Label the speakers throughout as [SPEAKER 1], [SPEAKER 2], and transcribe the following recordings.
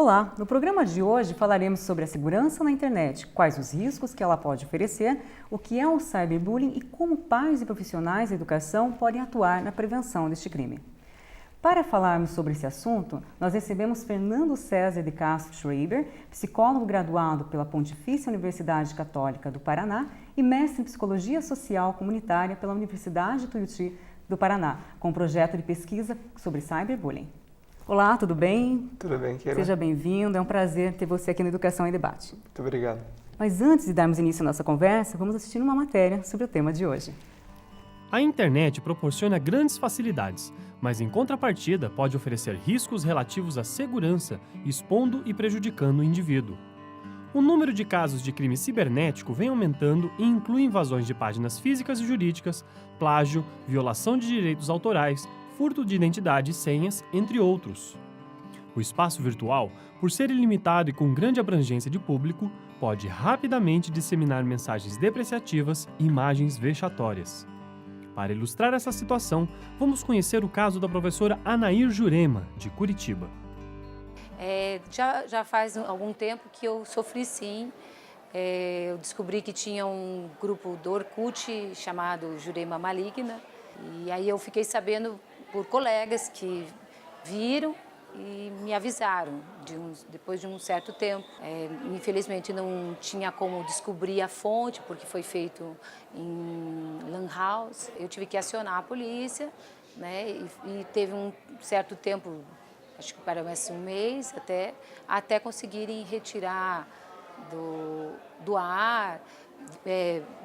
[SPEAKER 1] Olá! No programa de hoje falaremos sobre a segurança na internet, quais os riscos que ela pode oferecer, o que é o cyberbullying e como pais e profissionais da educação podem atuar na prevenção deste crime. Para falarmos sobre esse assunto, nós recebemos Fernando César de Castro Schreiber, psicólogo graduado pela Pontifícia Universidade Católica do Paraná e mestre em Psicologia Social Comunitária pela Universidade Tuiuti do Paraná, com um projeto de pesquisa sobre cyberbullying. Olá, tudo bem?
[SPEAKER 2] Tudo bem, Keila?
[SPEAKER 1] Seja bem-vindo, é um prazer ter você aqui no Educação em Debate.
[SPEAKER 2] Muito obrigado.
[SPEAKER 1] Mas antes de darmos início à nossa conversa, vamos assistir uma matéria sobre o tema de hoje.
[SPEAKER 3] A internet proporciona grandes facilidades, mas em contrapartida pode oferecer riscos relativos à segurança, expondo e prejudicando o indivíduo. O número de casos de crime cibernético vem aumentando e inclui invasões de páginas físicas e jurídicas, plágio, violação de direitos autorais, furto de identidade e senhas, entre outros. O espaço virtual, por ser ilimitado e com grande abrangência de público, pode rapidamente disseminar mensagens depreciativas e imagens vexatórias. Para ilustrar essa situação, vamos conhecer o caso da professora Anair Jurema, de Curitiba.
[SPEAKER 4] Já faz algum tempo que eu sofri sim. Eu descobri que tinha um grupo do Orkut chamado Jurema Maligna. E aí eu fiquei sabendo por colegas que viram e me avisaram depois de um certo tempo. Infelizmente não tinha como descobrir a fonte, porque foi feito em Lan House. Eu tive que acionar a polícia, né, e teve um certo tempo, acho que parece um mês até conseguirem retirar do ar.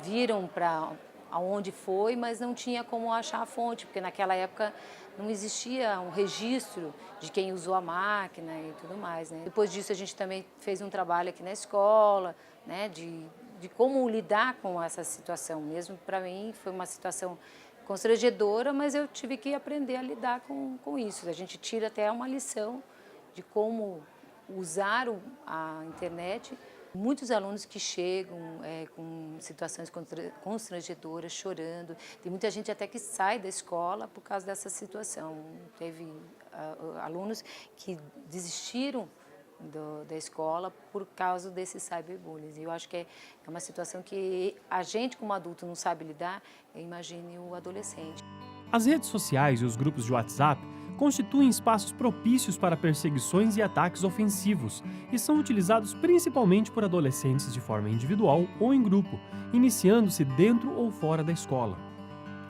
[SPEAKER 4] Viram para aonde foi, mas não tinha como achar a fonte, porque naquela época não existia um registro de quem usou a máquina e tudo mais, né? Depois disso a gente também fez um trabalho aqui na escola, né, de como lidar com essa situação. Mesmo para mim foi uma situação constrangedora, mas eu tive que aprender a lidar com isso. A gente tira até uma lição de como usar a internet. Muitos alunos que chegam com situações constrangedoras, chorando. Tem muita gente até que sai da escola por causa dessa situação. Teve alunos que desistiram da escola por causa desses cyberbullying. E eu acho que é uma situação que a gente, como adulto, não sabe lidar, imagine o adolescente.
[SPEAKER 3] As redes sociais e os grupos de WhatsApp constituem espaços propícios para perseguições e ataques ofensivos e são utilizados principalmente por adolescentes de forma individual ou em grupo, iniciando-se dentro ou fora da escola.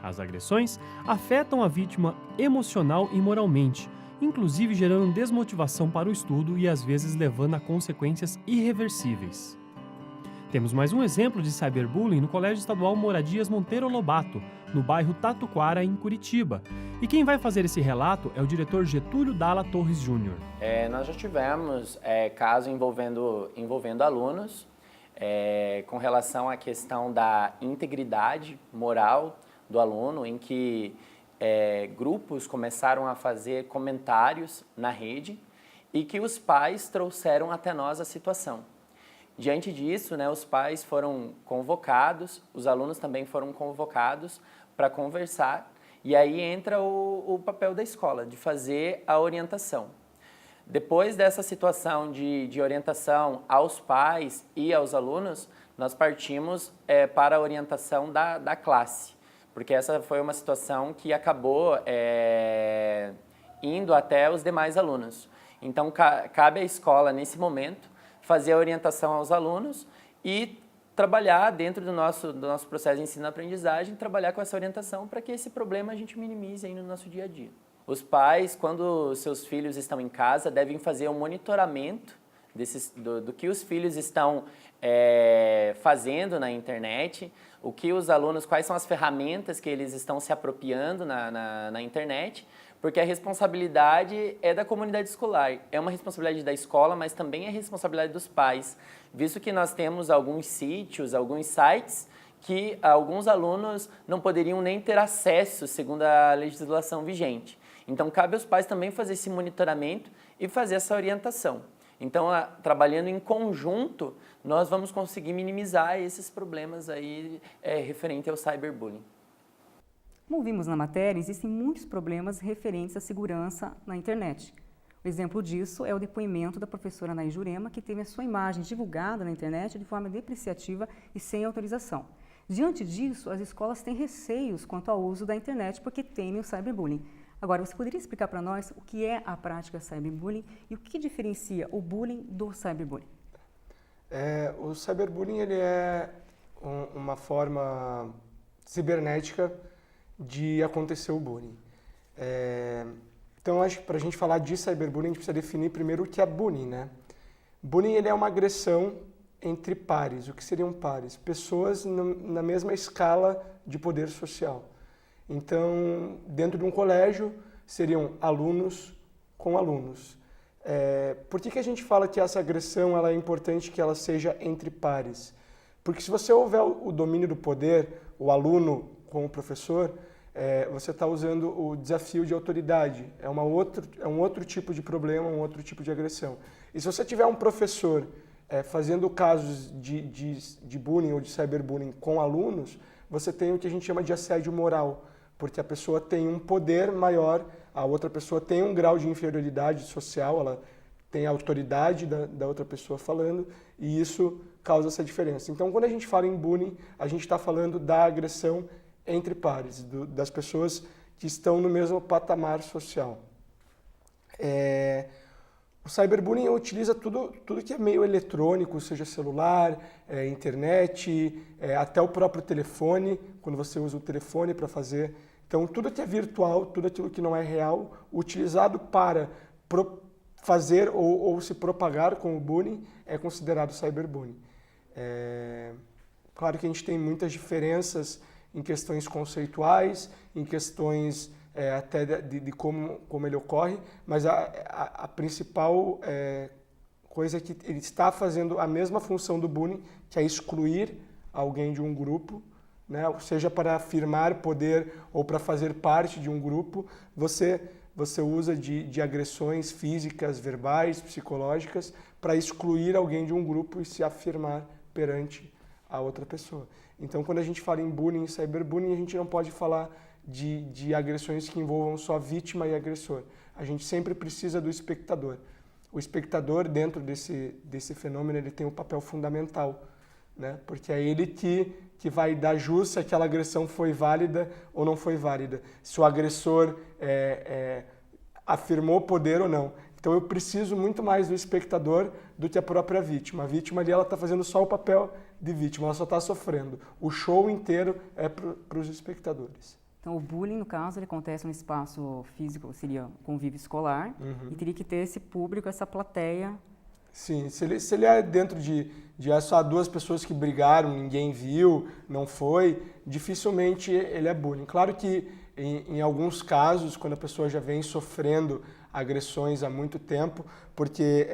[SPEAKER 3] As agressões afetam a vítima emocional e moralmente, inclusive gerando desmotivação para o estudo e às vezes levando a consequências irreversíveis. Temos mais um exemplo de cyberbullying no Colégio Estadual Moradias Monteiro Lobato, no bairro Tatuquara, em Curitiba. E quem vai fazer esse relato é o diretor Getúlio Dalla Torres Júnior.
[SPEAKER 5] Nós já tivemos casos envolvendo alunos com relação à questão da integridade moral do aluno, em que grupos começaram a fazer comentários na rede e que os pais trouxeram até nós a situação. Diante disso, né, os pais foram convocados, os alunos também foram convocados para conversar, e aí entra o papel da escola, de fazer a orientação. Depois dessa situação de orientação aos pais e aos alunos, nós partimos para a orientação da classe, porque essa foi uma situação que acabou indo até os demais alunos. Então, cabe à escola, nesse momento, fazer a orientação aos alunos e trabalhar dentro do nosso processo de ensino-aprendizagem, trabalhar com essa orientação para que esse problema a gente minimize aí no nosso dia a dia. Os pais, quando seus filhos estão em casa, devem fazer um monitoramento do que os filhos estão fazendo na internet, o que os alunos, quais são as ferramentas que eles estão se apropriando na internet, porque a responsabilidade é da comunidade escolar, é uma responsabilidade da escola, mas também é responsabilidade dos pais, visto que nós temos alguns sítios, alguns sites que alguns alunos não poderiam nem ter acesso, segundo a legislação vigente. Então, cabe aos pais também fazer esse monitoramento e fazer essa orientação. Então, trabalhando em conjunto, nós vamos conseguir minimizar esses problemas aí referente ao cyberbullying.
[SPEAKER 1] Como vimos na matéria, existem muitos problemas referentes à segurança na internet. O exemplo disso é o depoimento da professora Anaí Jurema, que teve a sua imagem divulgada na internet de forma depreciativa e sem autorização. Diante disso, as escolas têm receios quanto ao uso da internet porque temem o cyberbullying. Agora, você poderia explicar para nós o que é a prática cyberbullying e o que diferencia o bullying do cyberbullying?
[SPEAKER 2] O cyberbullying ele é uma forma cibernética de acontecer o bullying. Então, acho que para a gente falar de cyberbullying, a gente precisa definir primeiro o que é bullying, né? Bullying ele é uma agressão entre pares. O que seriam pares? Pessoas na mesma escala de poder social. Então, dentro de um colégio, seriam alunos com alunos. Por que a gente fala que essa agressão ela é importante que ela seja entre pares? Porque se você houver o domínio do poder, o aluno com o professor, você está usando o desafio de autoridade. É um outro tipo de problema, um outro tipo de agressão. E se você tiver um professor fazendo casos de bullying ou de cyberbullying com alunos, você tem o que a gente chama de assédio moral, porque a pessoa tem um poder maior, a outra pessoa tem um grau de inferioridade social, ela tem a autoridade da outra pessoa falando, e isso causa essa diferença. Então, quando a gente fala em bullying, a gente está falando da agressão entre pares, das pessoas que estão no mesmo patamar social. O cyberbullying utiliza tudo que é meio eletrônico, seja celular, internet, até o próprio telefone, quando você usa o telefone para fazer. Então, tudo que é virtual, tudo aquilo que não é real, utilizado para fazer ou se propagar com o bullying, é considerado cyberbullying. Claro que a gente tem muitas diferenças em questões conceituais, em questões até de como ele ocorre, mas a principal coisa é que ele está fazendo a mesma função do bullying, que é excluir alguém de um grupo, né? Seja para afirmar poder ou para fazer parte de um grupo, você usa de agressões físicas, verbais, psicológicas, para excluir alguém de um grupo e se afirmar perante a outra pessoa. Então, quando a gente fala em bullying e cyberbullying, a gente não pode falar de agressões que envolvam só vítima e agressor. A gente sempre precisa do espectador. O espectador, dentro desse fenômeno, ele tem um papel fundamental, né? Porque é ele que vai dar jus se aquela agressão foi válida ou não foi válida, se o agressor afirmou poder ou não. Então eu preciso muito mais do espectador do que a própria vítima. A vítima ali ela está fazendo só o papel de vítima, ela só está sofrendo. O show inteiro é para os espectadores.
[SPEAKER 1] Então o bullying, no caso, ele acontece no espaço físico, seria convívio escolar, e teria que ter esse público, essa plateia.
[SPEAKER 2] Sim, se ele é dentro de só duas pessoas que brigaram, ninguém viu, não foi, dificilmente ele é bullying. Claro que em alguns casos, quando a pessoa já vem sofrendo agressões há muito tempo, porque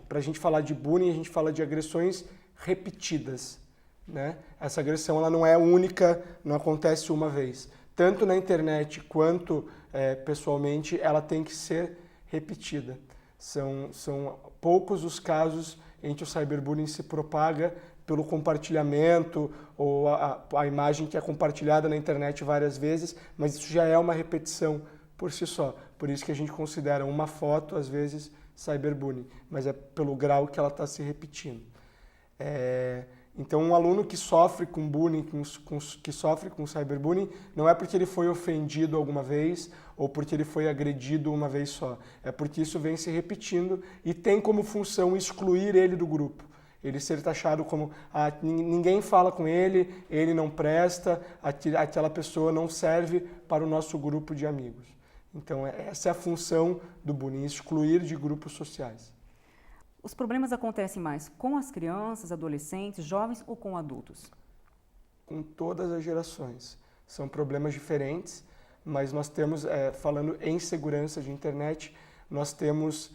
[SPEAKER 2] para a gente falar de bullying, a gente fala de agressões repetidas, né? Essa agressão ela não é única, não acontece uma vez. Tanto na internet quanto pessoalmente, ela tem que ser repetida. São poucos os casos em que o cyberbullying se propaga pelo compartilhamento ou a imagem que é compartilhada na internet várias vezes, mas isso já é uma repetição por si só. Por isso que a gente considera uma foto, às vezes, cyberbullying, mas é pelo grau que ela está se repetindo. Então, um aluno que sofre com bullying, que sofre com cyberbullying, não é porque ele foi ofendido alguma vez ou porque ele foi agredido uma vez só. É porque isso vem se repetindo e tem como função excluir ele do grupo. Ele ser taxado como ninguém fala com ele, ele não presta, aquela pessoa não serve para o nosso grupo de amigos. Então, essa é a função do bullying, excluir de grupos sociais.
[SPEAKER 1] Os problemas acontecem mais com as crianças, adolescentes, jovens ou com adultos?
[SPEAKER 2] Com todas as gerações. São problemas diferentes, mas nós temos, falando em segurança de internet, nós temos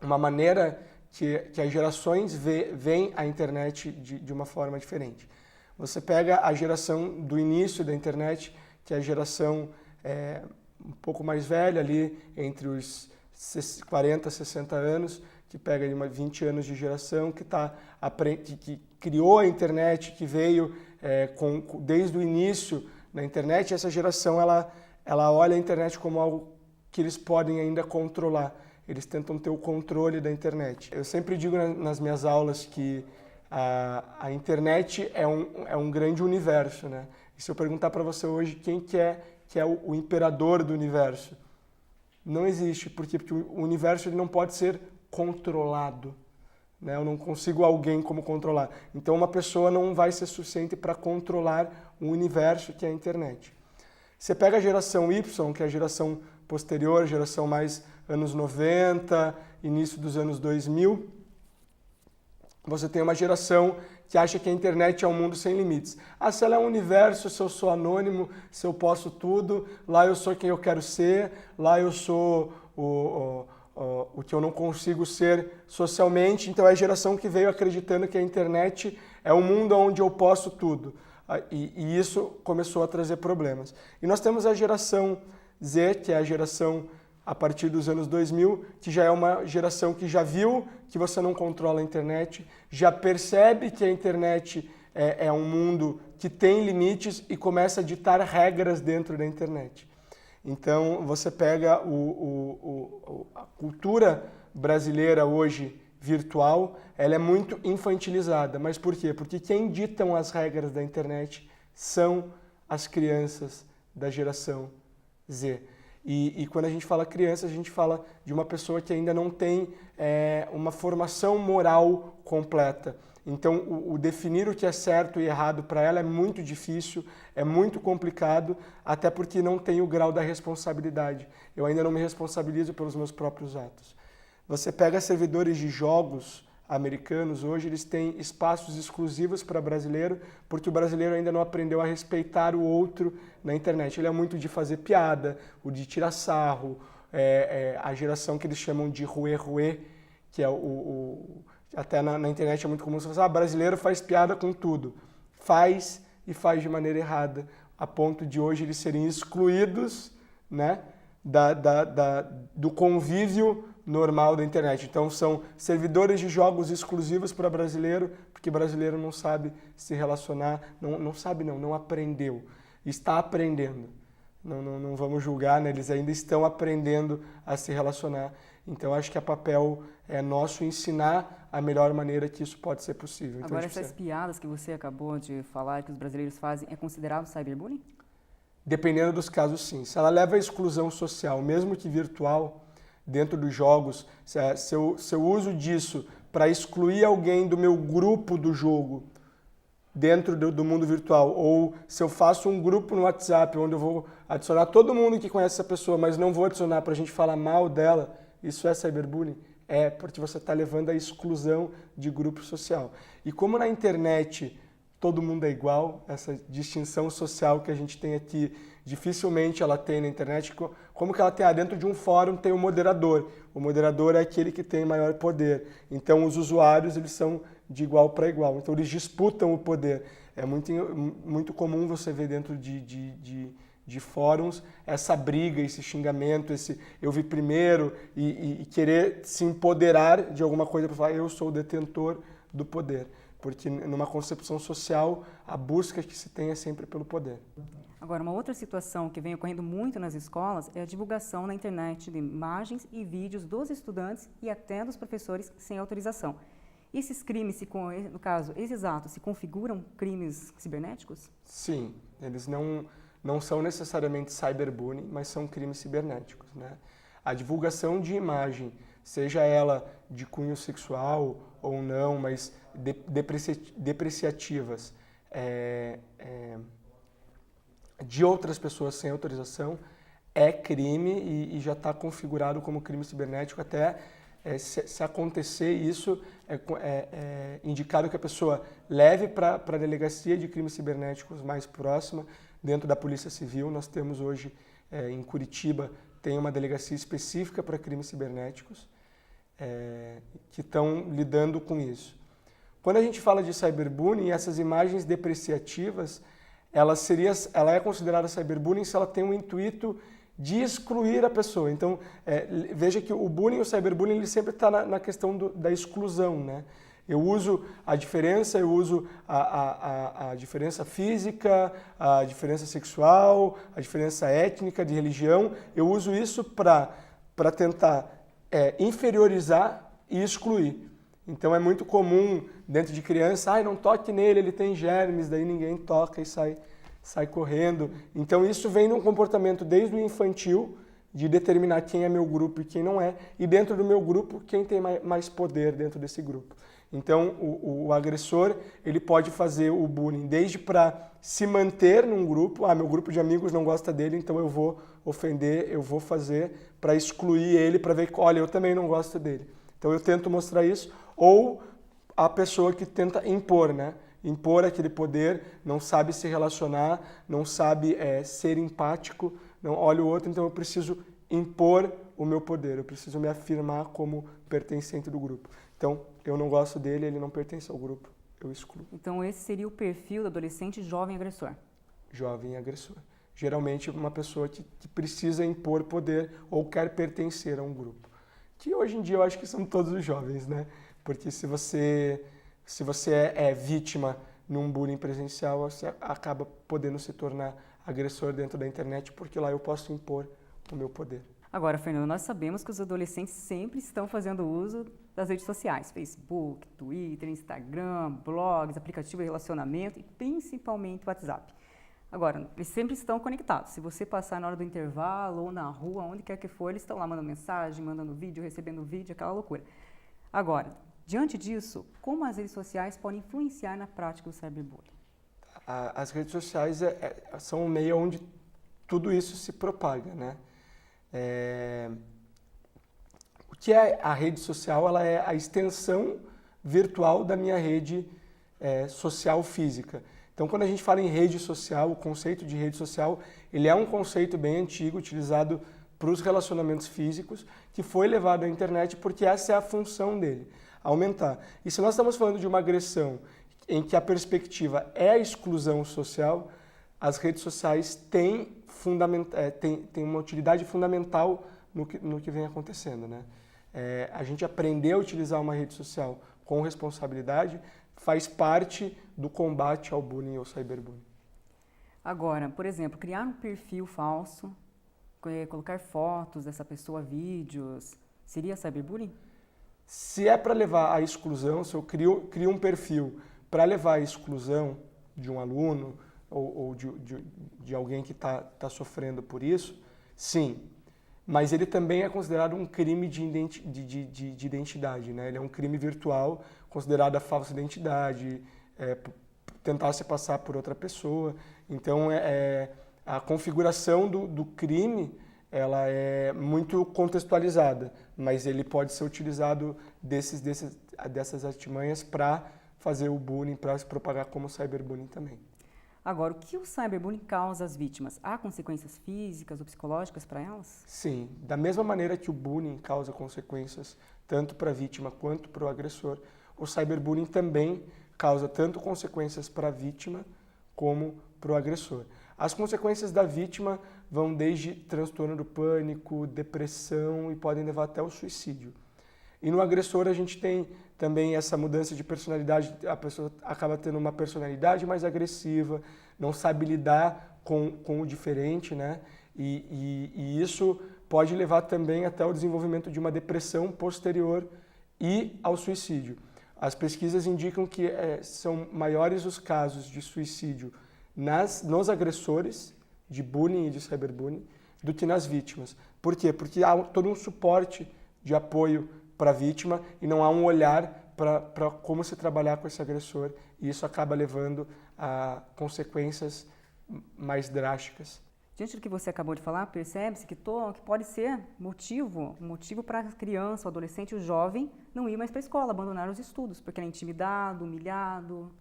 [SPEAKER 2] uma maneira que as gerações veem a internet de uma forma diferente. Você pega a geração do início da internet, que é a geração um pouco mais velha, ali entre os 40, 60 anos, que pega ali 20 anos de geração, que criou a internet, que veio desde o início na internet. Essa geração ela olha a internet como algo que eles podem ainda controlar. Eles tentam ter o controle da internet. Eu sempre digo nas minhas aulas que a internet é um grande universo, né? E se eu perguntar para você hoje quem que é o imperador do universo, não existe. Por quê? Porque o universo ele não pode ser controlado, né? Eu não consigo alguém como controlar. Então uma pessoa não vai ser suficiente para controlar o universo que é a internet. Você pega a geração Y, que é a geração posterior, geração mais anos 90, início dos anos 2000, você tem uma geração que acha que a internet é um mundo sem limites. Ah, se ela é um universo, se eu sou anônimo, se eu posso tudo, lá eu sou quem eu quero ser, lá eu sou o que eu não consigo ser socialmente. Então é a geração que veio acreditando que a internet é um mundo onde eu posso tudo. E isso começou a trazer problemas. E nós temos a geração Z, que é a geração a partir dos anos 2000, que já é uma geração que já viu que você não controla a internet, já percebe que a internet é um mundo que tem limites e começa a ditar regras dentro da internet. Então, você pega a cultura brasileira hoje virtual, ela é muito infantilizada. Mas por quê? Porque quem ditam as regras da internet são as crianças da geração Z. E quando a gente fala criança, a gente fala de uma pessoa que ainda não tem uma formação moral completa. Então, o definir o que é certo e errado para ela é muito difícil, é muito complicado, até porque não tem o grau da responsabilidade. Eu ainda não me responsabilizo pelos meus próprios atos. Você pega servidores de jogos americanos, hoje eles têm espaços exclusivos para brasileiro, porque o brasileiro ainda não aprendeu a respeitar o outro na internet. Ele é muito de fazer piada, o de tirar sarro, a geração que eles chamam de ruê-ruê, que é até na internet é muito comum você falar, brasileiro faz piada com tudo. Faz e faz de maneira errada, a ponto de hoje eles serem excluídos, né, do convívio normal da internet. Então são servidores de jogos exclusivos para brasileiro, porque brasileiro não sabe se relacionar, não aprendeu, está aprendendo. Não vamos julgar, né? Eles ainda estão aprendendo a se relacionar. Então acho que é papel nosso ensinar a melhor maneira que isso pode ser possível. Então,
[SPEAKER 1] agora, essas piadas que você acabou de falar, que os brasileiros fazem, é considerado cyberbullying?
[SPEAKER 2] Dependendo dos casos, sim. Se ela leva à exclusão social, mesmo que virtual, dentro dos jogos, se eu uso disso para excluir alguém do meu grupo do jogo, dentro do mundo virtual, ou se eu faço um grupo no WhatsApp onde eu vou adicionar todo mundo que conhece essa pessoa, mas não vou adicionar para a gente falar mal dela, isso é cyberbullying? É, porque você está levando à exclusão de grupo social. E como na internet todo mundo é igual, essa distinção social que a gente tem aqui, dificilmente ela tem na internet. Como que ela tem? Dentro de um fórum tem o moderador. O moderador é aquele que tem maior poder. Então os usuários eles são de igual para igual. Então eles disputam o poder. É muito comum você ver dentro de fóruns essa briga, esse xingamento, esse eu vi primeiro e querer se empoderar de alguma coisa para falar eu sou o detentor do poder. Porque numa concepção social, a busca que se tem é sempre pelo poder.
[SPEAKER 1] Agora, uma outra situação que vem ocorrendo muito nas escolas é a divulgação na internet de imagens e vídeos dos estudantes e até dos professores sem autorização. Esses crimes, no caso, esses atos, se configuram crimes cibernéticos?
[SPEAKER 2] Sim, eles não são necessariamente cyberbullying, mas são crimes cibernéticos, né? A divulgação de imagem, seja ela de cunho sexual ou não, mas depreciativas de outras pessoas sem autorização, é crime e já está configurado como crime cibernético. Até se acontecer isso, é indicado que a pessoa leve para a delegacia de crimes cibernéticos mais próxima, dentro da Polícia Civil. Nós temos hoje, em Curitiba, tem uma delegacia específica para crimes cibernéticos, que estão lidando com isso. Quando a gente fala de cyberbullying, essas imagens depreciativas, ela é considerada cyberbullying se ela tem um intuito de excluir a pessoa. Então, veja que o bullying e o cyberbullying ele sempre está na questão da exclusão, né? Eu uso a diferença, eu uso a diferença física, a diferença sexual, a diferença étnica, de religião, eu uso isso para tentar inferiorizar e excluir. Então é muito comum dentro de criança, não toque nele, ele tem germes, daí ninguém toca e sai correndo. Então isso vem num comportamento desde o infantil, de determinar quem é meu grupo e quem não é, e dentro do meu grupo, quem tem mais poder dentro desse grupo. Então, o agressor, ele pode fazer o bullying desde para se manter num grupo, meu grupo de amigos não gosta dele, então eu vou ofender, eu vou fazer para excluir ele, para ver que, olha, eu também não gosto dele. Então eu tento mostrar isso, ou a pessoa que tenta impor, né? Impor aquele poder, não sabe se relacionar, não sabe ser empático, não olha o outro, então eu preciso impor o meu poder, eu preciso me afirmar como pertencente do grupo. Então, eu não gosto dele, ele não pertence ao grupo, eu excluo.
[SPEAKER 1] Então esse seria o perfil do adolescente jovem agressor?
[SPEAKER 2] Jovem agressor. Geralmente uma pessoa que precisa impor poder ou quer pertencer a um grupo. Que hoje em dia eu acho que são todos os jovens, né? Porque se você é vítima num bullying presencial, você acaba podendo se tornar agressor dentro da internet, porque lá eu posso impor o meu poder.
[SPEAKER 1] Agora, Fernando, nós sabemos que os adolescentes sempre estão fazendo uso das redes sociais, Facebook, Twitter, Instagram, blogs, aplicativo de relacionamento e principalmente WhatsApp. Agora, eles sempre estão conectados. Se você passar na hora do intervalo ou na rua, onde quer que for, eles estão lá mandando mensagem, mandando vídeo, recebendo vídeo, aquela loucura. Agora, diante disso, como as redes sociais podem influenciar na prática do cyberbullying?
[SPEAKER 2] As redes sociais são um meio onde tudo isso se propaga, né? O que é a rede social? Ela é a extensão virtual da minha rede social física. Então, quando a gente fala em rede social, o conceito de rede social, ele é um conceito bem antigo, utilizado para os relacionamentos físicos, que foi levado à internet porque essa é a função dele, aumentar. E se nós estamos falando de uma agressão em que a perspectiva é a exclusão social, as redes sociais têm uma utilidade fundamental no que vem acontecendo, né? A gente aprender a utilizar uma rede social com responsabilidade faz parte do combate ao bullying ou cyberbullying.
[SPEAKER 1] Agora, por exemplo, criar um perfil falso, colocar fotos dessa pessoa, vídeos, seria cyberbullying?
[SPEAKER 2] Se é para levar à exclusão, se eu crio um perfil para levar à exclusão de um aluno ou de alguém que está sofrendo por isso, sim. Mas ele também é considerado um crime de identidade, né? Ele é um crime virtual, considerado a falsa identidade, tentar se passar por outra pessoa. Então, a configuração do crime ela é muito contextualizada, mas ele pode ser utilizado dessas artimanhas para fazer o bullying, para se propagar como cyberbullying também.
[SPEAKER 1] Agora, o que o cyberbullying causa às vítimas? Há consequências físicas ou psicológicas para elas?
[SPEAKER 2] Sim, da mesma maneira que o bullying causa consequências tanto para a vítima quanto para o agressor, o cyberbullying também causa tanto consequências para a vítima como para o agressor. As consequências da vítima vão desde transtorno do pânico, depressão e podem levar até o suicídio. E no agressor a gente tem também essa mudança de personalidade, a pessoa acaba tendo uma personalidade mais agressiva, não sabe lidar com o diferente, né? E isso pode levar também até o desenvolvimento de uma depressão posterior e ao suicídio. As pesquisas indicam que são maiores os casos de suicídio nos agressores de bullying e de cyberbullying do que nas vítimas. Por quê? Porque há todo um suporte de apoio para a vítima e não há um olhar para como se trabalhar com esse agressor, e isso acaba levando a consequências mais drásticas.
[SPEAKER 1] Diante do que você acabou de falar, percebe-se que pode ser motivo para a criança, o adolescente, o jovem não ir mais para a escola, abandonar os estudos, porque ele é intimidado, humilhado.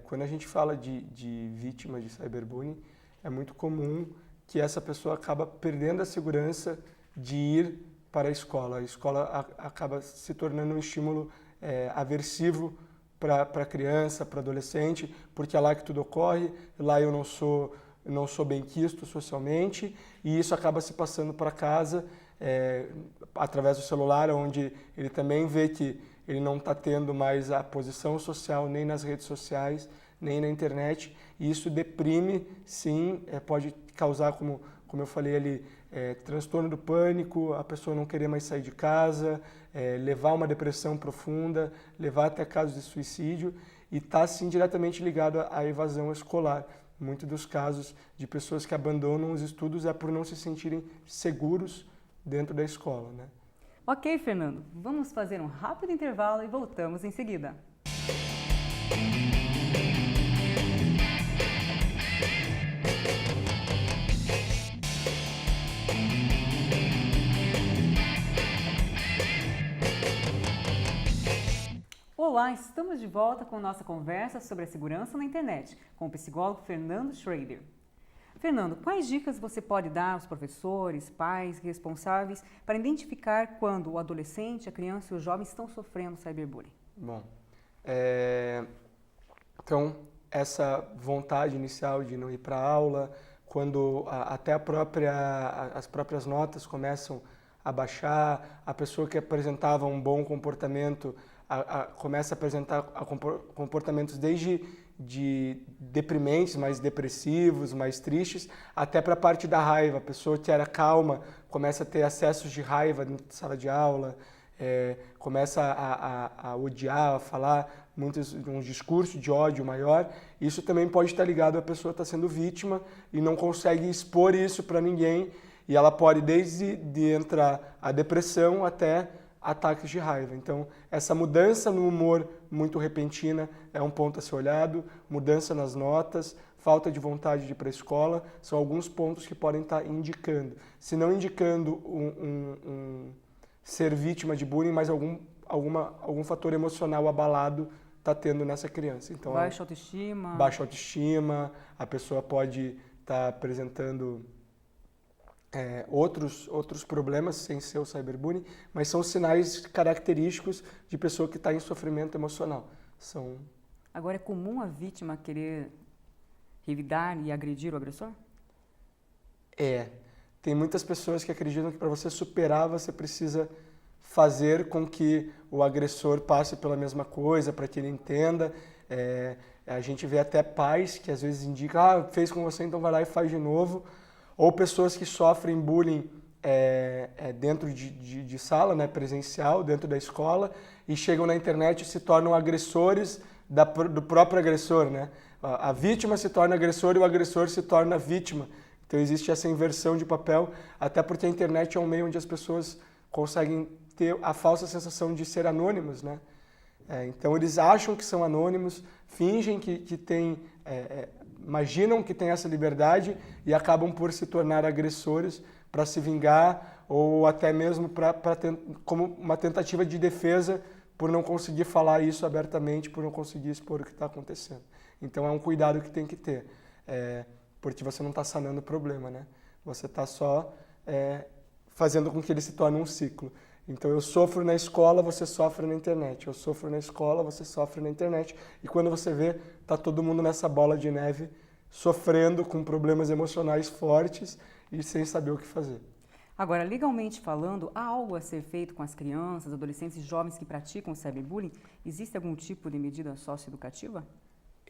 [SPEAKER 2] Quando a gente fala de vítima de cyberbullying, é muito comum que essa pessoa acaba perdendo a segurança de ir para a escola. A escola acaba se tornando um estímulo aversivo para a criança, para o adolescente, porque é lá que tudo ocorre, lá eu não sou bem quisto socialmente, e isso acaba se passando para casa através do celular, onde ele também vê que ele não está tendo mais a posição social nem nas redes sociais, nem na internet, e isso deprime, sim, pode causar, como eu falei ali, transtorno do pânico, a pessoa não querer mais sair de casa, levar a uma depressão profunda, levar até casos de suicídio, e está, sim, diretamente ligado à evasão escolar. Muitos dos casos de pessoas que abandonam os estudos é por não se sentirem seguros dentro da escola, né?
[SPEAKER 1] Ok, Fernando, vamos fazer um rápido intervalo e voltamos em seguida. Olá, estamos de volta com nossa conversa sobre a segurança na internet, com o psicólogo Fernando Schrader. Fernando, quais dicas você pode dar aos professores, pais e responsáveis para identificar quando o adolescente, a criança e o jovem estão sofrendo cyberbullying?
[SPEAKER 2] Bom, então, essa vontade inicial de não ir para a aula, quando até as próprias notas começam a baixar, a pessoa que apresentava um bom comportamento começa a apresentar comportamentos desde de deprimentes, mais depressivos, mais tristes, até para a parte da raiva. A pessoa que era calma começa a ter acessos de raiva dentro da sala de aula, começa a odiar, a falar um discurso de ódio maior. Isso também pode estar ligado à pessoa estar sendo vítima e não consegue expor isso para ninguém, e ela pode desde entrar a depressão até ataques de raiva. Então, essa mudança no humor muito repentina é um ponto a ser olhado, mudança nas notas, falta de vontade de ir para a escola, são alguns pontos que podem estar indicando. Se não indicando ser vítima de bullying, mas algum fator emocional abalado está tendo nessa criança. Então,
[SPEAKER 1] baixa autoestima.
[SPEAKER 2] Baixa autoestima, a pessoa pode estar apresentando outros problemas sem ser o cyberbullying, mas são sinais característicos de pessoa que está em sofrimento emocional.
[SPEAKER 1] Agora, é comum a vítima querer revidar e agredir o agressor?
[SPEAKER 2] Tem muitas pessoas que acreditam que para você superar, você precisa fazer com que o agressor passe pela mesma coisa, para que ele entenda. A gente vê até pais que às vezes indicam, fez com você, então vai lá e faz de novo. Ou pessoas que sofrem bullying dentro de sala, né, presencial, dentro da escola, e chegam na internet e se tornam agressores do próprio agressor, né? A vítima se torna agressor e o agressor se torna vítima. Então existe essa inversão de papel, até porque a internet é um meio onde as pessoas conseguem ter a falsa sensação de ser anônimos, né? Então eles acham que são anônimos, fingem que têm... imaginam que tem essa liberdade e acabam por se tornar agressores para se vingar, ou até mesmo como uma tentativa de defesa por não conseguir falar isso abertamente, por não conseguir expor o que está acontecendo. Então é um cuidado que tem que ter, porque você não está sanando o problema, né? Você está só fazendo com que ele se torne um ciclo. Então eu sofro na escola, você sofre na internet. Eu sofro na escola, você sofre na internet. E quando você vê, tá todo mundo nessa bola de neve, sofrendo com problemas emocionais fortes e sem saber o que fazer.
[SPEAKER 1] Agora, legalmente falando, há algo a ser feito com as crianças, adolescentes e jovens que praticam o cyberbullying? Existe algum tipo de medida socioeducativa?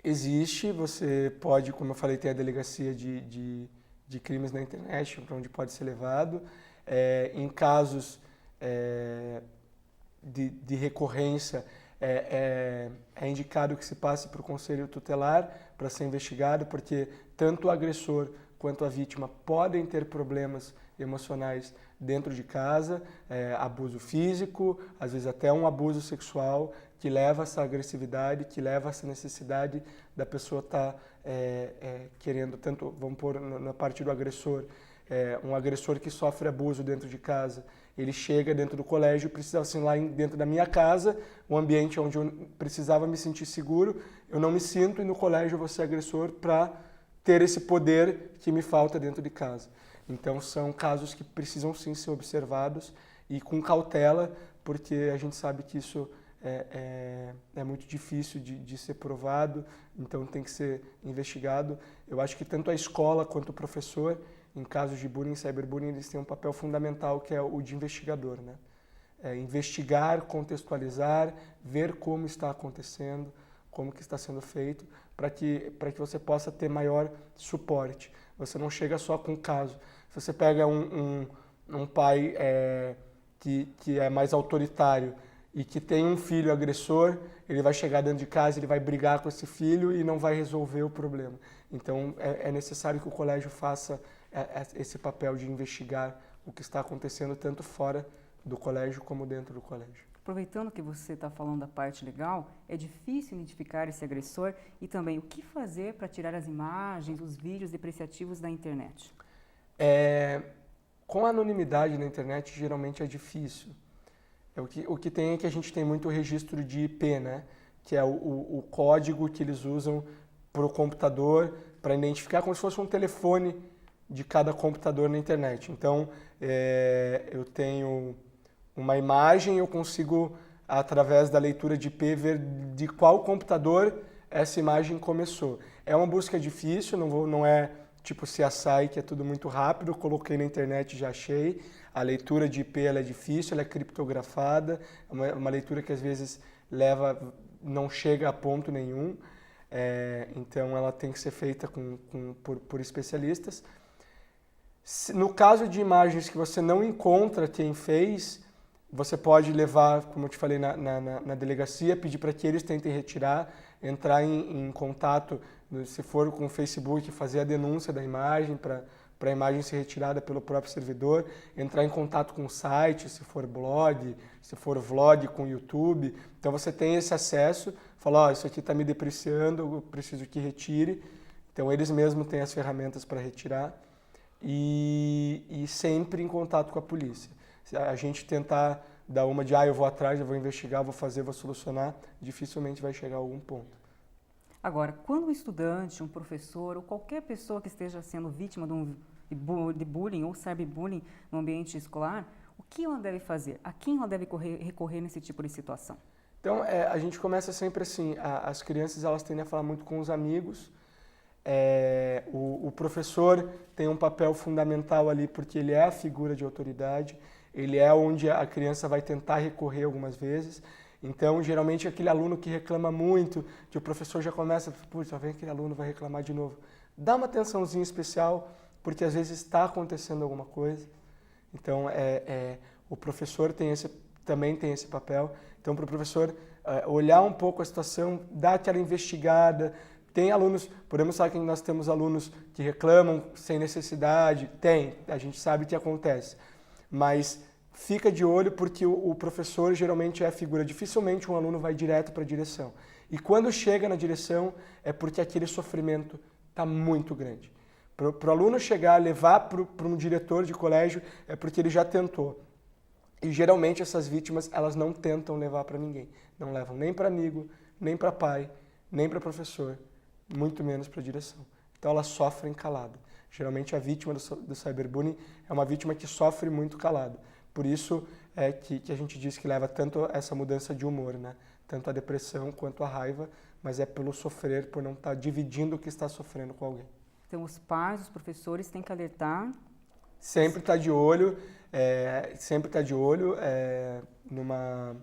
[SPEAKER 2] Existe, você pode, como eu falei, ter a delegacia de crimes na internet, para onde pode ser levado. Em casos de recorrência, é indicado que se passe para o conselho tutelar para ser investigado, porque tanto o agressor quanto a vítima podem ter problemas emocionais dentro de casa, abuso físico, às vezes até um abuso sexual, que leva a essa agressividade, que leva a essa necessidade da pessoa estar querendo, tanto, vamos pôr na parte do agressor, um agressor que sofre abuso dentro de casa, ele chega dentro do colégio, precisa assim, lá dentro da minha casa, um ambiente onde eu precisava me sentir seguro, eu não me sinto, e no colégio eu vou ser agressor para ter esse poder que me falta dentro de casa. Então são casos que precisam sim ser observados e com cautela, porque a gente sabe que isso é muito difícil de ser provado, então tem que ser investigado. Eu acho que tanto a escola quanto o professor, em casos de bullying e cyberbullying, eles têm um papel fundamental, que é o de investigador, né? investigar, contextualizar, ver como está acontecendo, como que está sendo feito, para que você possa ter maior suporte. Você não chega só com o caso. Se você pega um pai que é mais autoritário e que tem um filho agressor, ele vai chegar dentro de casa, ele vai brigar com esse filho e não vai resolver o problema. Então, é necessário que o colégio faça esse papel de investigar o que está acontecendo tanto fora do colégio como dentro do colégio.
[SPEAKER 1] Aproveitando que você está falando da parte legal, é difícil identificar esse agressor e também o que fazer para tirar as imagens, os vídeos depreciativos da internet?
[SPEAKER 2] Com a anonimidade na internet, geralmente é difícil. O que tem é que a gente tem muito registro de IP, né? Que é o código que eles usam para o computador, para identificar como se fosse um telefone de cada computador na internet. Então, eu tenho uma imagem, eu consigo, através da leitura de IP, ver de qual computador essa imagem começou. É uma busca difícil, não é tipo CSI, que é tudo muito rápido, coloquei na internet e já achei. A leitura de IP ela é difícil, ela é criptografada, é uma leitura que às vezes não chega a ponto nenhum, então ela tem que ser feita por especialistas. No caso de imagens que você não encontra quem fez, você pode levar, como eu te falei, na delegacia, pedir para que eles tentem retirar, entrar em contato, se for com o Facebook, fazer a denúncia da imagem para a imagem ser retirada pelo próprio servidor, entrar em contato com o site, se for blog, se for vlog com o YouTube. Então você tem esse acesso, fala, isso aqui está me depreciando, eu preciso que retire. Então eles mesmos têm as ferramentas para retirar e sempre em contato com a polícia. Se a gente tentar dar uma de, eu vou atrás, eu vou investigar, vou fazer, vou solucionar, dificilmente vai chegar a algum ponto.
[SPEAKER 1] Agora, quando um estudante, um professor ou qualquer pessoa que esteja sendo vítima de bullying ou cyberbullying no ambiente escolar, o que ela deve fazer? A quem ela deve recorrer nesse tipo de situação?
[SPEAKER 2] Então, a gente começa sempre assim, as crianças elas tendem a falar muito com os amigos, o professor tem um papel fundamental ali porque ele é a figura de autoridade, ele é onde a criança vai tentar recorrer algumas vezes. Então, geralmente, aquele aluno que reclama muito, que o professor já começa, putz, vem aquele aluno, vai reclamar de novo. Dá uma atençãozinha especial, porque às vezes está acontecendo alguma coisa. Então, o professor também tem esse papel. Então, para o professor olhar um pouco a situação, dar aquela investigada. Tem alunos, podemos saber que nós temos alunos que reclamam sem necessidade. A gente sabe que acontece. Mas fica de olho porque o professor geralmente é a figura. Dificilmente um aluno vai direto para a direção. E quando chega na direção é porque aquele sofrimento está muito grande. Para o aluno chegar, levar para um diretor de colégio é porque ele já tentou. E geralmente essas vítimas elas não tentam levar para ninguém. Não levam nem para amigo, nem para pai, nem para professor, muito menos para a direção. Então elas sofrem calada. Geralmente a vítima do cyberbullying é uma vítima que sofre muito calada. Por isso que a gente diz que leva tanto essa mudança de humor, né? Tanto a depressão quanto a raiva, mas é pelo sofrer, por não estar dividindo o que está sofrendo com alguém.
[SPEAKER 1] Então os pais, os professores têm que alertar?
[SPEAKER 2] Sempre está de olho, numa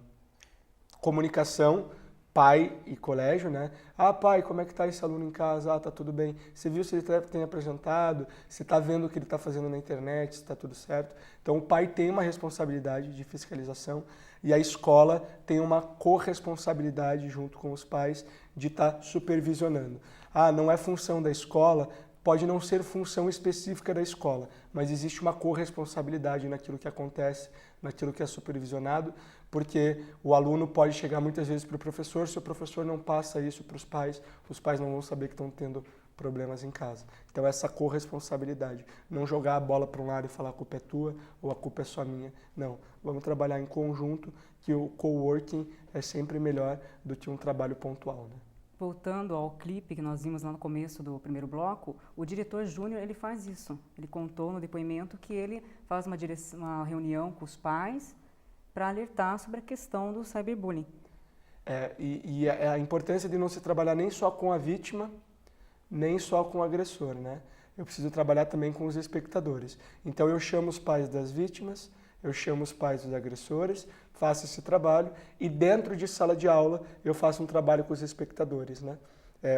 [SPEAKER 2] comunicação pai e colégio, né? Pai, como é que está esse aluno em casa? Tá tudo bem. Você viu se ele tem apresentado? Você está vendo o que ele está fazendo na internet? Se está tudo certo? Então, o pai tem uma responsabilidade de fiscalização e a escola tem uma corresponsabilidade junto com os pais de estar supervisionando. Não é função da escola, pode não ser função específica da escola, mas existe uma corresponsabilidade naquilo que acontece, naquilo que é supervisionado, porque o aluno pode chegar muitas vezes para o professor, se o professor não passa isso para os pais não vão saber que estão tendo problemas em casa. Então essa corresponsabilidade, não jogar a bola para um lado e falar a culpa é tua ou a culpa é só minha, não. Vamos trabalhar em conjunto, que o coworking é sempre melhor do que um trabalho pontual, né?
[SPEAKER 1] Voltando ao clipe que nós vimos lá no começo do primeiro bloco, o diretor júnior ele faz isso. Ele contou no depoimento que ele faz uma reunião com os pais para alertar sobre a questão do cyberbullying.
[SPEAKER 2] E a importância de não se trabalhar nem só com a vítima, nem só com o agressor, né? Eu preciso trabalhar também com os espectadores. Então eu chamo os pais das vítimas, eu chamo os pais dos agressores, faço esse trabalho e dentro de sala de aula eu faço um trabalho com os espectadores, né?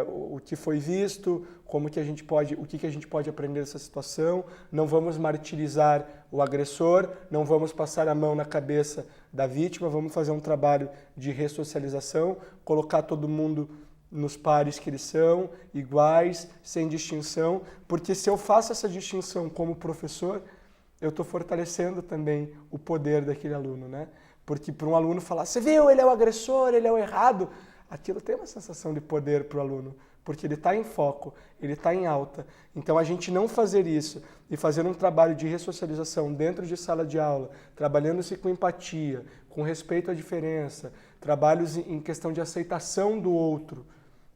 [SPEAKER 2] O que foi visto, o que a gente pode aprender dessa situação. Não vamos martirizar o agressor, não vamos passar a mão na cabeça da vítima, vamos fazer um trabalho de ressocialização, colocar todo mundo nos pares que eles são, iguais, sem distinção, porque se eu faço essa distinção como professor, eu estou fortalecendo também o poder daquele aluno, né? Porque para um aluno falar, você viu, ele é o agressor, ele é o errado, aquilo tem uma sensação de poder para o aluno, porque ele está em foco, ele está em alta. Então, a gente não fazer isso e fazer um trabalho de ressocialização dentro de sala de aula, trabalhando-se com empatia, com respeito à diferença, trabalhos em questão de aceitação do outro,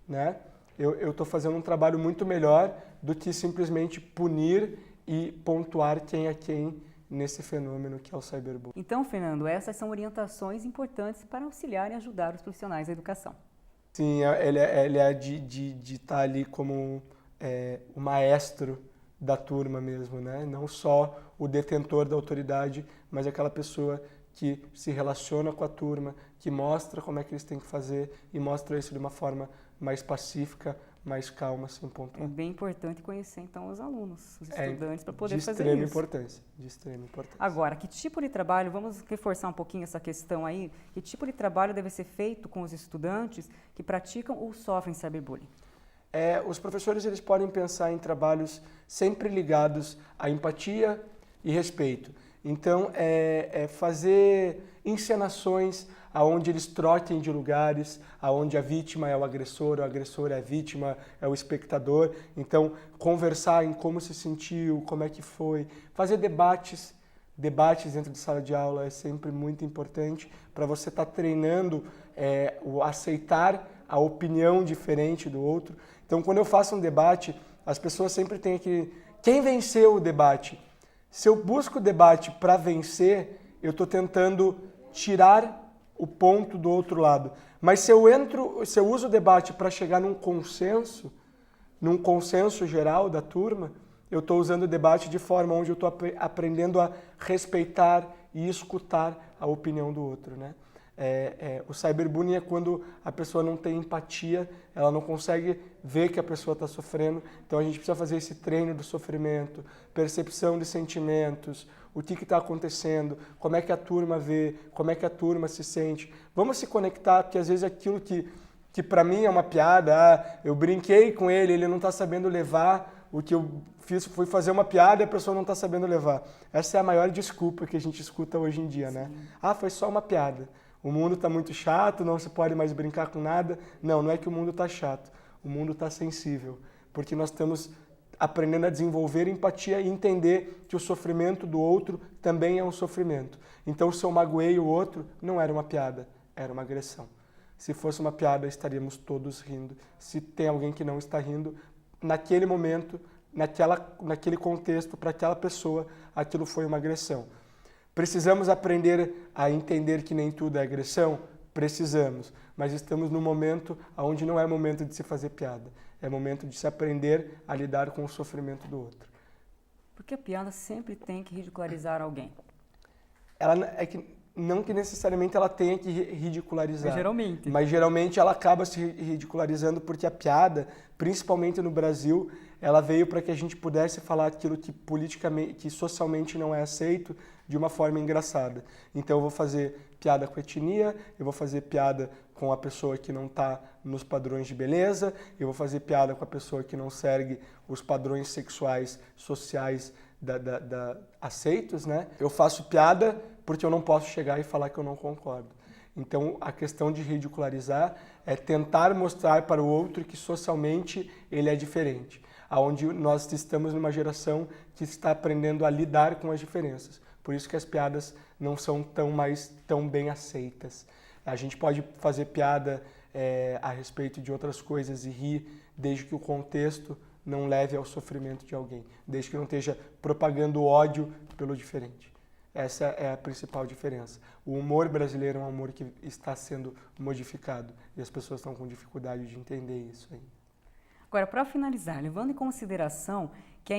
[SPEAKER 2] né? Eu estou fazendo um trabalho muito melhor do que simplesmente punir e pontuar quem é quem nesse fenômeno que é o cyberbullying.
[SPEAKER 1] Então, Fernando, essas são orientações importantes para auxiliar e ajudar os profissionais da educação.
[SPEAKER 2] Sim, ele é de estar ali como o maestro da turma mesmo, né? Não só o detentor da autoridade, mas aquela pessoa que se relaciona com a turma, que mostra como é que eles têm que fazer e mostra isso de uma forma mais pacífica, mais calma, sem pontuar.
[SPEAKER 1] É bem importante conhecer, então, os alunos, os estudantes, para poder fazer isso.
[SPEAKER 2] De extrema importância.
[SPEAKER 1] Agora, que tipo de trabalho, vamos reforçar um pouquinho essa questão aí, que tipo de trabalho deve ser feito com os estudantes que praticam ou sofrem cyberbullying?
[SPEAKER 2] Os professores eles podem pensar em trabalhos sempre ligados à empatia e respeito. Então, fazer encenações aonde eles troquem de lugares, aonde a vítima é o agressor é a vítima, é o espectador. Então, conversar em como se sentiu, como é que foi. Fazer debates dentro de sala de aula é sempre muito importante para você estar treinando o aceitar a opinião diferente do outro. Então, quando eu faço um debate, as pessoas sempre têm que... Quem venceu o debate? Se eu busco o debate para vencer, eu estou tentando tirar o ponto do outro lado. Mas se eu uso o debate para chegar num consenso geral da turma, eu estou usando o debate de forma onde eu estou aprendendo a respeitar e escutar a opinião do outro, né? O cyberbullying é quando a pessoa não tem empatia, ela não consegue ver que a pessoa está sofrendo. Então a gente precisa fazer esse treino do sofrimento, percepção de sentimentos, o que está acontecendo, como é que a turma vê, como é que a turma se sente. Vamos se conectar, porque às vezes aquilo que para mim é uma piada, eu brinquei com ele não está sabendo levar o que eu fui fazer uma piada e a pessoa não está sabendo levar. Essa é a maior desculpa que a gente escuta hoje em dia, né? Foi só uma piada. O mundo está muito chato, não se pode mais brincar com nada. Não é que o mundo está chato, o mundo está sensível, porque nós estamos aprendendo a desenvolver empatia e entender que o sofrimento do outro também é um sofrimento. Então, se eu magoei o outro, não era uma piada, era uma agressão. Se fosse uma piada, estaríamos todos rindo. Se tem alguém que não está rindo, naquele momento, naquele contexto, para aquela pessoa, aquilo foi uma agressão. Precisamos aprender a entender que nem tudo é agressão? Precisamos, mas estamos num momento onde não é momento de se fazer piada. É momento de se aprender a lidar com o sofrimento do outro.
[SPEAKER 1] Porque a piada sempre tem que ridicularizar alguém.
[SPEAKER 2] Não que necessariamente ela tenha que ridicularizar.
[SPEAKER 1] Mas
[SPEAKER 2] geralmente ela acaba se ridicularizando porque a piada, principalmente no Brasil, ela veio para que a gente pudesse falar aquilo que politicamente, que socialmente não é aceito de uma forma engraçada. Então eu vou fazer piada com etnia, eu vou fazer piada com a pessoa que não está nos padrões de beleza, eu vou fazer piada com a pessoa que não segue os padrões sexuais, sociais aceitos, né? Eu faço piada porque eu não posso chegar e falar que eu não concordo. Então, a questão de ridicularizar é tentar mostrar para o outro que socialmente ele é diferente, aonde nós estamos numa geração que está aprendendo a lidar com as diferenças. Por isso que as piadas não são tão bem aceitas. A gente pode fazer piada a respeito de outras coisas e rir, desde que o contexto não leve ao sofrimento de alguém, desde que não esteja propagando ódio pelo diferente. Essa é a principal diferença. O humor brasileiro é um humor que está sendo modificado e as pessoas estão com dificuldade de entender isso ainda.
[SPEAKER 1] Agora, para finalizar, levando em consideração que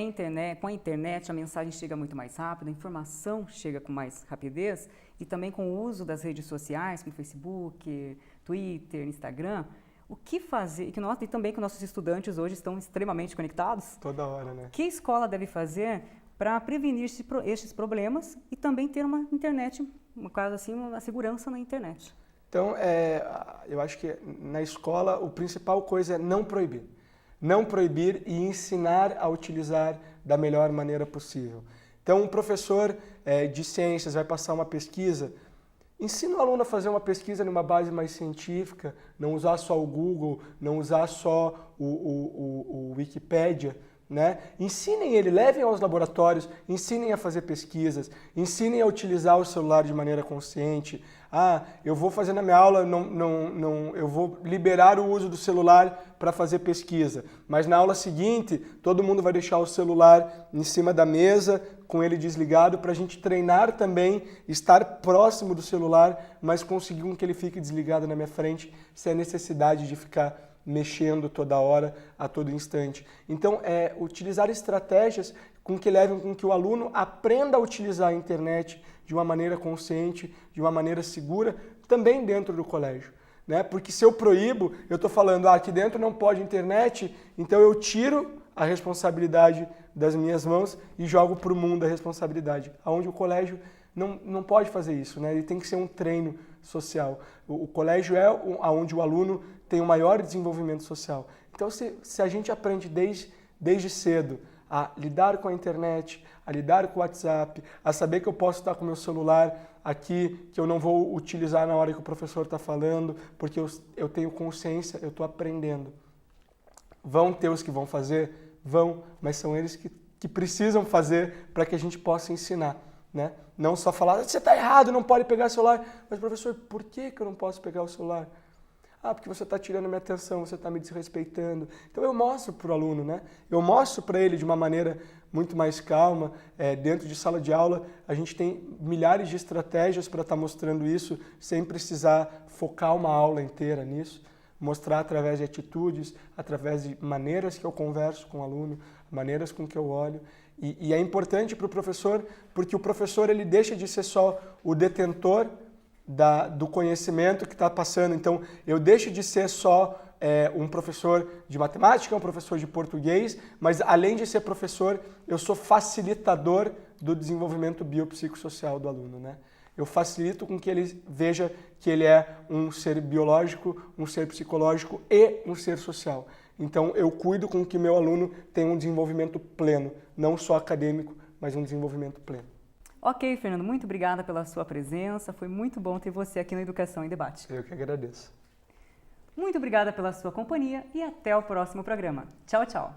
[SPEAKER 1] com a internet a mensagem chega muito mais rápido, a informação chega com mais rapidez e também com o uso das redes sociais, como Facebook, Twitter, Instagram, o que fazer, e também que nossos estudantes hoje estão extremamente conectados?
[SPEAKER 2] Toda hora, né?
[SPEAKER 1] O que a escola deve fazer para prevenir estes problemas e também ter uma internet, no caso assim, uma segurança na internet?
[SPEAKER 2] Então, eu acho que na escola a principal coisa é não proibir. Não proibir e ensinar a utilizar da melhor maneira possível. Então, um professor de ciências vai passar uma pesquisa, ensina o aluno a fazer uma pesquisa numa base mais científica, não usar só o Google, não usar só o Wikipédia, né? Ensinem ele, levem aos laboratórios, ensinem a fazer pesquisas, ensinem a utilizar o celular de maneira consciente. Eu vou fazer na minha aula, eu vou liberar o uso do celular para fazer pesquisa, mas na aula seguinte todo mundo vai deixar o celular em cima da mesa, com ele desligado, para a gente treinar também, estar próximo do celular, mas conseguir com que ele fique desligado na minha frente, sem a necessidade de ficar mexendo toda hora, a todo instante. Então, utilizar estratégias que levem com que o aluno aprenda a utilizar a internet de uma maneira consciente, de uma maneira segura, também dentro do colégio, né? Porque se eu proíbo, eu estou falando, aqui dentro não pode internet, então eu tiro a responsabilidade das minhas mãos e jogo para o mundo a responsabilidade, onde o colégio não pode fazer isso, né? Ele tem que ser um treino social. O colégio é onde o aluno tem o maior desenvolvimento social. Então, se a gente aprende desde cedo a lidar com a internet, a lidar com o WhatsApp, a saber que eu posso estar com o meu celular aqui, que eu não vou utilizar na hora que o professor está falando, porque eu tenho consciência, eu estou aprendendo. Vão ter os que vão fazer? Vão, mas são eles que precisam fazer para que a gente possa ensinar, né? Não só falar, você está errado, não pode pegar o celular. Mas, professor, por que eu não posso pegar o celular? Porque você está tirando a minha atenção, você está me desrespeitando. Então eu mostro para o aluno, né? Eu mostro para ele de uma maneira muito mais calma. Dentro de sala de aula, a gente tem milhares de estratégias para estar mostrando isso, sem precisar focar uma aula inteira nisso. Mostrar através de atitudes, através de maneiras que eu converso com o aluno, maneiras com que eu olho. E é importante para o professor, porque o professor ele deixa de ser só o detentor do conhecimento que está passando. Então, eu deixo de ser só um professor de matemática, um professor de português, mas além de ser professor, eu sou facilitador do desenvolvimento biopsicossocial do aluno, né? Eu facilito com que ele veja que ele é um ser biológico, um ser psicológico e um ser social. Então, eu cuido com que meu aluno tenha um desenvolvimento pleno, não só acadêmico, mas um desenvolvimento pleno.
[SPEAKER 1] Ok, Fernando, muito obrigada pela sua presença. Foi muito bom ter você aqui no Educação em Debate.
[SPEAKER 2] Eu que agradeço.
[SPEAKER 1] Muito obrigada pela sua companhia e até o próximo programa. Tchau, tchau.